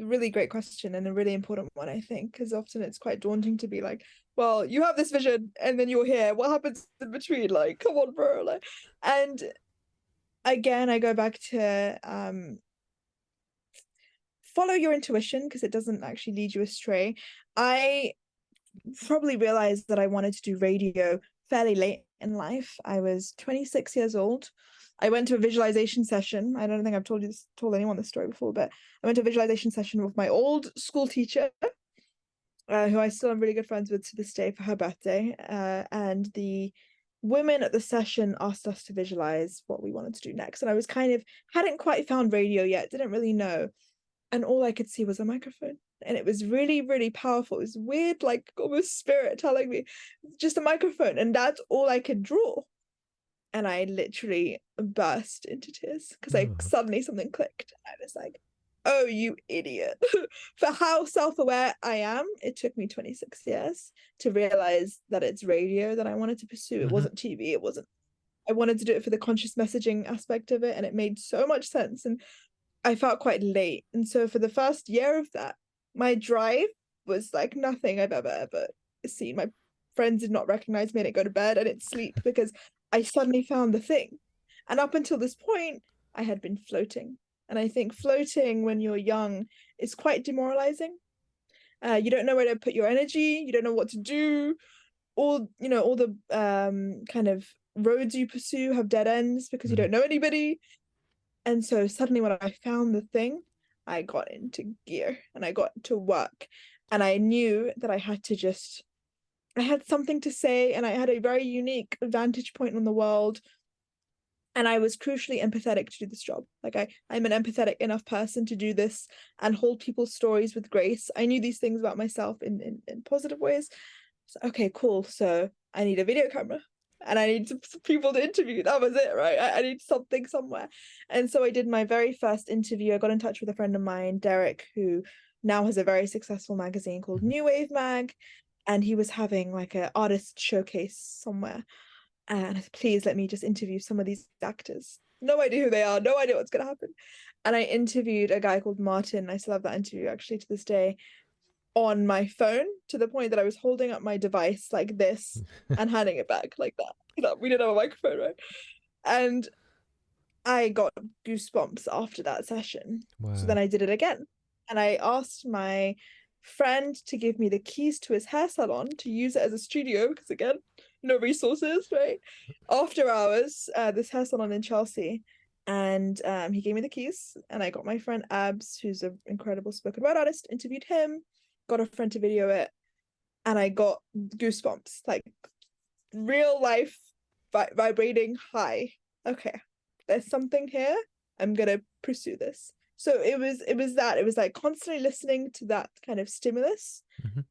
really great question and a really important one, I think, because often it's quite daunting to be like, well, you have this vision and then you're here. What happens in between? Like, come on, bro. Like, and again, I go back to follow your intuition because it doesn't actually lead you astray. I probably realized that I wanted to do radio fairly late in life. I was 26 years old. I went to a visualization session. I don't think I've told anyone this story before, but I went to a visualization session with my old school teacher, who I still am really good friends with to this day for her birthday. And the women at the session asked us to visualize what we wanted to do next. And I was kind of hadn't quite found radio yet, didn't really know. And all I could see was a microphone. And it was really, really powerful. It was weird, like almost spirit telling me just a microphone. And that's all I could draw. And I literally burst into tears because I Oh. suddenly something clicked. I was like, oh, you idiot. For how self-aware I am, it took me 26 years to realize that it's radio that I wanted to pursue. It Hmm. wasn't TV. It wasn't, I wanted to do it for the conscious messaging aspect of it. And it made so much sense. And I felt quite late. And so for the first year of that, my drive was like nothing I've ever seen. My friends did not recognize me. I didn't go to bed. I didn't sleep because I suddenly found the thing. And up until this point, I had been floating. And I think floating when you're young is quite demoralizing. You don't know where to put your energy. You don't know what to do. All the kind of roads you pursue have dead ends because you Mm. don't know anybody. And so suddenly when I found the thing, I got into gear and I got to work. And I knew that I had something to say and I had a very unique vantage point on the world. And I was crucially empathetic to do this job. Like I'm an empathetic enough person to do this and hold people's stories with grace. I knew these things about myself in positive ways. So, okay, cool. So I need a video camera and I need some people to interview. That was it, right? I need something somewhere. And so I did my very first interview. I got in touch with a friend of mine, Derek, who now has a very successful magazine called Mhm. New Wave Mag. And he was having like an artist showcase somewhere. And I said, please let me just interview some of these actors. No idea who they are, no idea what's going to happen. And I interviewed a guy called Martin. I still have that interview actually to this day on my phone to the point that I was holding up my device like this and handing it back like that. We didn't have a microphone, right? And I got goosebumps after that session. So then Wow. I did it again. And I asked my friend to give me the keys to his hair salon to use it as a studio because, again, no resources, right? After hours, this hair salon in Chelsea. And he gave me the keys. And I got my friend Abs, who's an incredible spoken word artist, interviewed him, got a friend to video it. And I got goosebumps, like real life vibrating high. Okay, there's something here. I'm gonna pursue this. So it was that. It was like constantly listening to that kind of stimulus Hmm.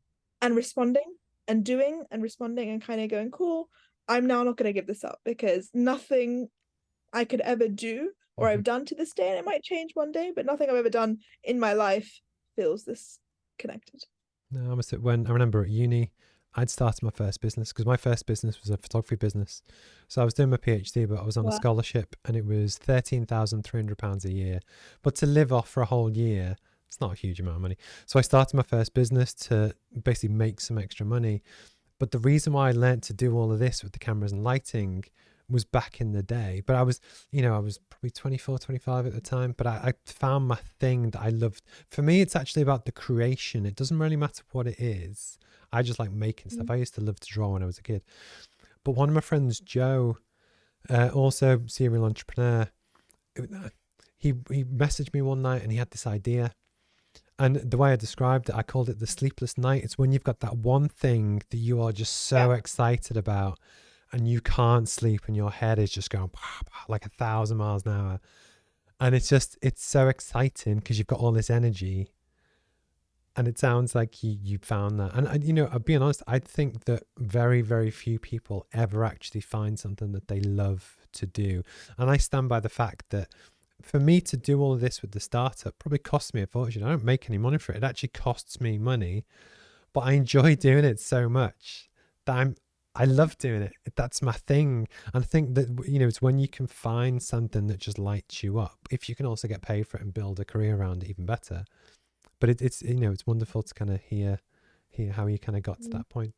and responding and doing and responding and kind of going, cool, I'm now not gonna give this up because nothing I could ever do or Hmm. I've done to this day, and it might change one day, but nothing I've ever done in my life feels this connected. No, I must have, when I remember at uni, I'd started my first business because my first business was a photography business. So I was doing my PhD, but I was on a Wow. scholarship and it was £13,300 a year. But to live off for a whole year, it's not a huge amount of money. So I started my first business to basically make some extra money. But the reason why I learned to do all of this with the cameras and lighting was back in the day. But I was, I was probably 24, 25 at the time. But I found my thing that I loved. For me, it's actually about the creation. It doesn't really matter what it is. I just like making stuff. I used to love to draw when I was a kid. But one of my friends, Joe, also serial entrepreneur, he messaged me one night and he had this idea. And the way I described it, I called it the sleepless night. It's when you've got that one thing that you are just Yeah. so excited about and you can't sleep and your head is just going like 1,000 miles an hour. And it's so exciting because you've got all this energy. And it sounds like you found that. And, I'll be honest, I think that very, very few people ever actually find something that they love to do. And I stand by the fact that for me to do all of this with the startup probably costs me a fortune. I don't make any money for it. It actually costs me money, but I enjoy doing it so much that I love doing it. That's my thing. And I think that, it's when you can find something that just lights you up. If you can also get paid for it and build a career around it, even better. But it's, you know, it's wonderful to kind of hear how you kind of got to Mm. that point.